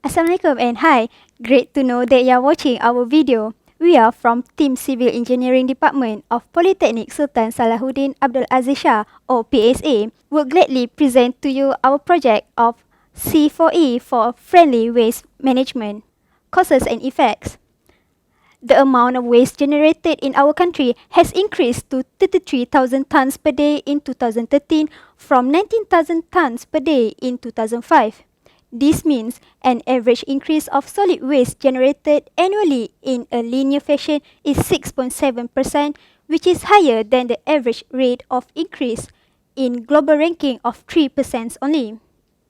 Assalamualaikum and hi. Great to know that you are watching our video. We are from Team Civil Engineering Department of Politeknik Sultan Salahuddin Abdul Aziz Shah or PSA. We'll gladly present to you our project of C4E for Friendly Waste Management. Causes and effects. The amount of waste generated in our country has increased to 33,000 tons per day in 2013 from 19,000 tons per day in 2005. This means an average increase of solid waste generated annually in a linear fashion is 6.7%, which is higher than the average rate of increase in global ranking of 3% only.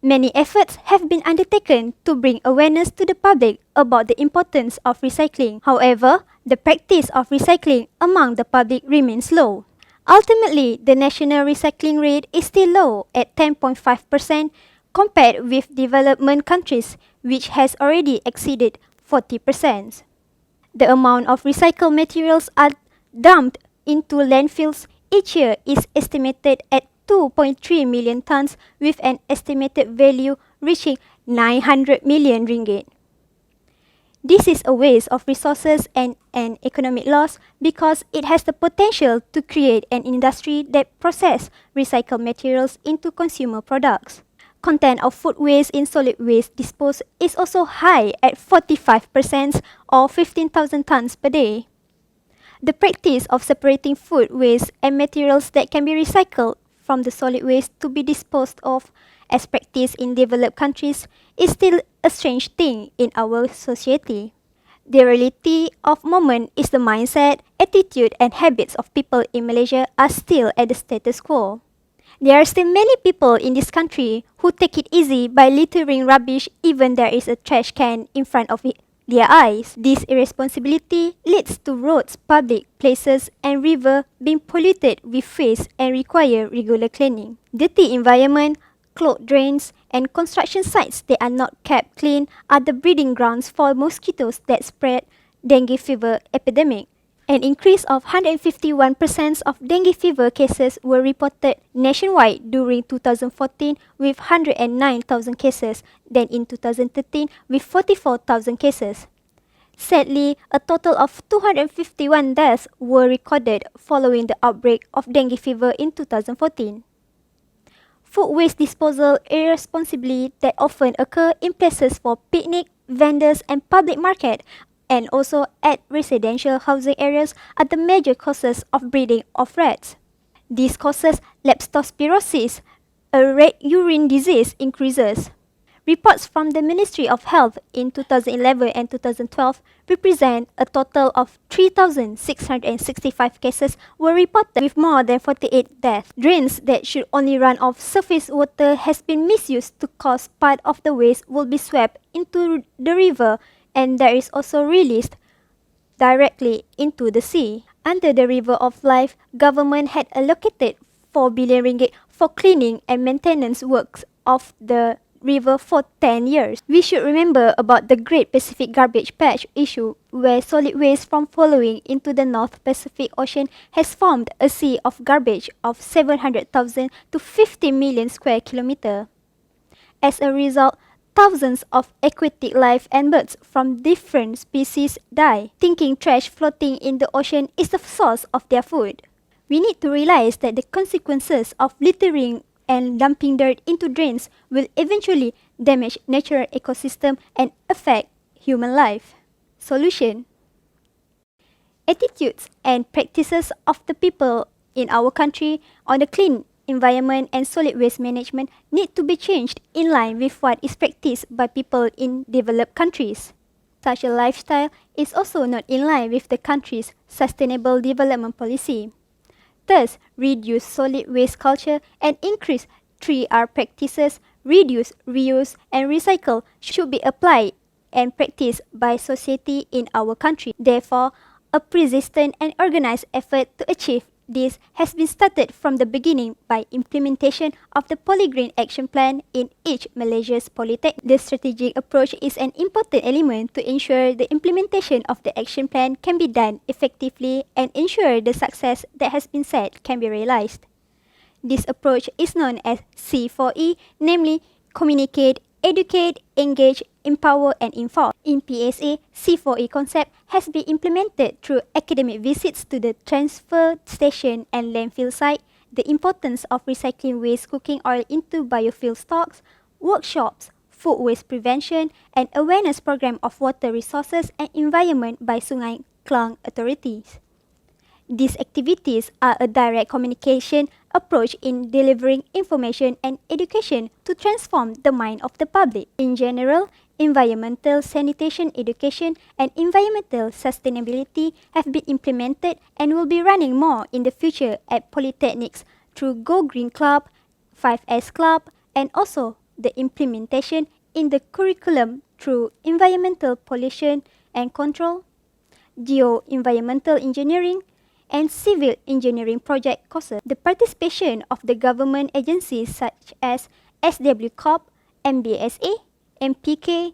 Many efforts have been undertaken to bring awareness to the public about the importance of recycling. However, the practice of recycling among the public remains low. Ultimately, the national recycling rate is still low at 10.5% compared with development countries, which has already exceeded 40%. The amount of recycled materials are dumped into landfills each year is estimated at 2.3 million tons with an estimated value reaching 900 million ringgit. This is a waste of resources and an economic loss because it has the potential to create an industry that processes recycled materials into consumer products. Content of food waste in solid waste disposal is also high at 45% or 15,000 tons per day. The practice of separating food waste and materials that can be recycled from the solid waste to be disposed of, as practiced in developed countries, is still a strange thing in our society. The reality of moment is the mindset, attitude and habits of people in Malaysia are still at the status quo. There are still many people in this country who take it easy by littering rubbish even there is a trash can in front of their eyes. This irresponsibility leads to roads, public places and rivers being polluted with waste and require regular cleaning. Dirty environment, clogged drains and construction sites that are not kept clean are the breeding grounds for mosquitoes that spread dengue fever epidemic. An increase of 151% of dengue fever cases were reported nationwide during 2014 with 109,000 cases, then in 2013 with 44,000 cases. Sadly, a total of 251 deaths were recorded following the outbreak of dengue fever in 2014. Food waste disposal irresponsibly that often occur in places for picnic, vendors and public market and also at residential housing areas are the major causes of breeding of rats. This causes leptospirosis, a rat urine disease increases. Reports from the Ministry of Health in 2011 and 2012 represent a total of 3,665 cases were reported with more than 48 deaths. Drains that should only run off surface water has been misused to cause part of the waste will be swept into the river and there is also released directly into the sea. Under the River of Life, government had allocated 4 billion ringgit for cleaning and maintenance works of the river for 10 years. We should remember about the Great Pacific Garbage Patch issue where solid waste from flowing into the North Pacific Ocean has formed a sea of garbage of 700,000 to 50 million square kilometer. As a result, thousands of aquatic life and birds from different species die, thinking trash floating in the ocean is the source of their food. We need to realize that the consequences of littering and dumping dirt into drains will eventually damage natural ecosystem and affect human life. Solution: attitudes and practices of the people in our country on the clean environment and solid waste management need to be changed in line with what is practiced by people in developed countries. Such a lifestyle is also not in line with the country's sustainable development policy. Thus, reduce solid waste culture and increase 3R practices, reduce, reuse and recycle should be applied and practiced by society in our country. Therefore, a persistent and organized effort to achieve this has been started from the beginning by implementation of the Polygreen Action Plan in each Malaysia's Politeknik. The strategic approach is an important element to ensure the implementation of the action plan can be done effectively and ensure the success that has been set can be realized. This approach is known as C4E, namely communicate, educate, engage, empower and enforce. In PSA, C4E concept has been implemented through academic visits to the transfer station and landfill site, the importance of recycling waste cooking oil into biofuel stocks, workshops, food waste prevention, and awareness program of water resources and environment by Sungai Klang authorities. These activities are a direct communication approach in delivering information and education to transform the mind of the public. In general, environmental sanitation education and environmental sustainability have been implemented and will be running more in the future at Polytechnics through Go Green Club, 5S Club, and also the implementation in the curriculum through environmental pollution and control, geo-environmental engineering, and civil engineering project courses. The participation of the government agencies such as SW Corp, MBSA, MPK,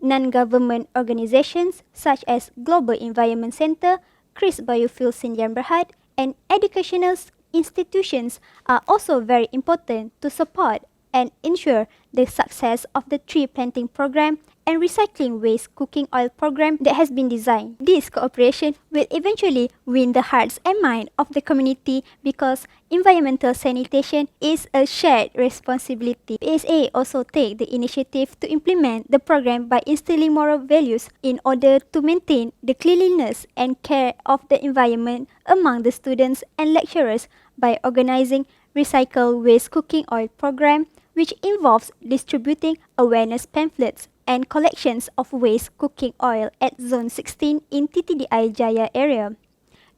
non-government organizations such as Global Environment Center, Chris Biofuel Sindian Berhad, and educational institutions are also very important to support and ensure the success of the tree planting program and recycling waste cooking oil program that has been designed. This cooperation will eventually win the hearts and mind of the community because environmental sanitation is a shared responsibility. PSA also take the initiative to implement the program by instilling moral values in order to maintain the cleanliness and care of the environment among the students and lecturers by organizing recycle waste cooking oil program, which involves distributing awareness pamphlets and collections of waste cooking oil at Zone 16 in TTDI Jaya area.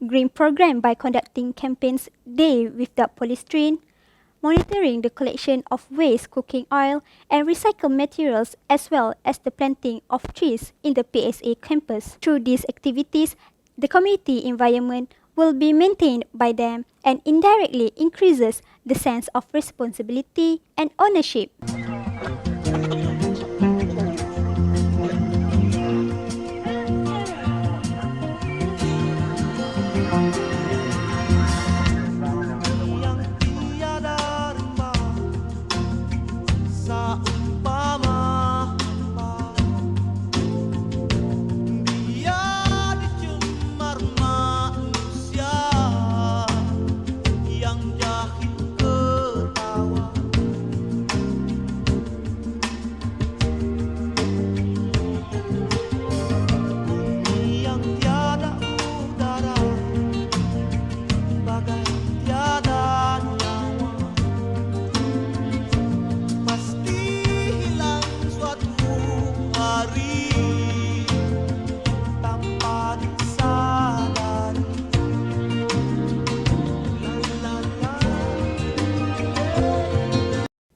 Green program by conducting campaigns Day Without Polystyrene, monitoring the collection of waste cooking oil and recycled materials as well as the planting of trees in the PSA campus. Through these activities, the community environment will be maintained by them and indirectly increases the sense of responsibility and ownership.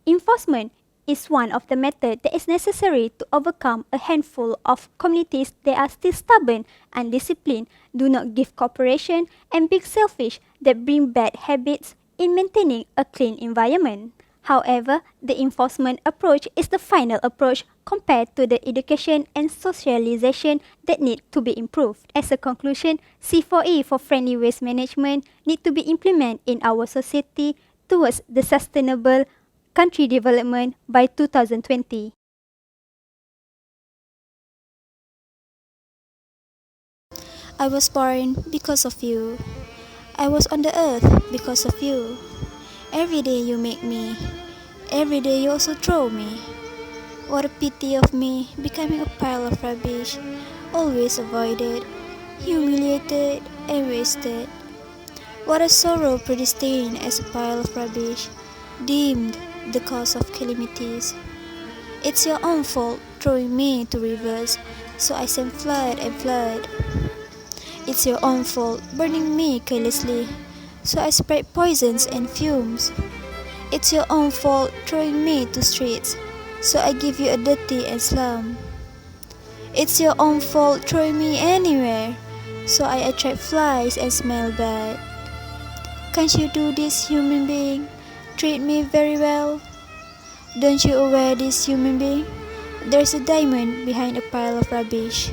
Enforcement is one of the methods that is necessary to overcome a handful of communities that are still stubborn, undisciplined, do not give cooperation, and be selfish that bring bad habits in maintaining a clean environment. However, the enforcement approach is the final approach compared to the education and socialization that need to be improved. As a conclusion, C4E for friendly waste management need to be implemented in our society towards the sustainable country development by 2020. I was born because of you. I was on the earth because of you. Every day you make me. Every day you also throw me. What a pity of me, becoming a pile of rubbish, always avoided, humiliated and wasted. What a sorrow predestined as a pile of rubbish, deemed the cause of calamities. It's your own fault throwing me to rivers, so I send flood and flood. It's your own fault burning me carelessly, so I spread poisons and fumes. It's your own fault throwing me to streets, so I give you a dirty and slum. It's your own fault throwing me anywhere, so I attract flies and smell bad. Can't you do this, human being? Treat me very well. Don't you aware this, human being? There's a diamond behind a pile of rubbish.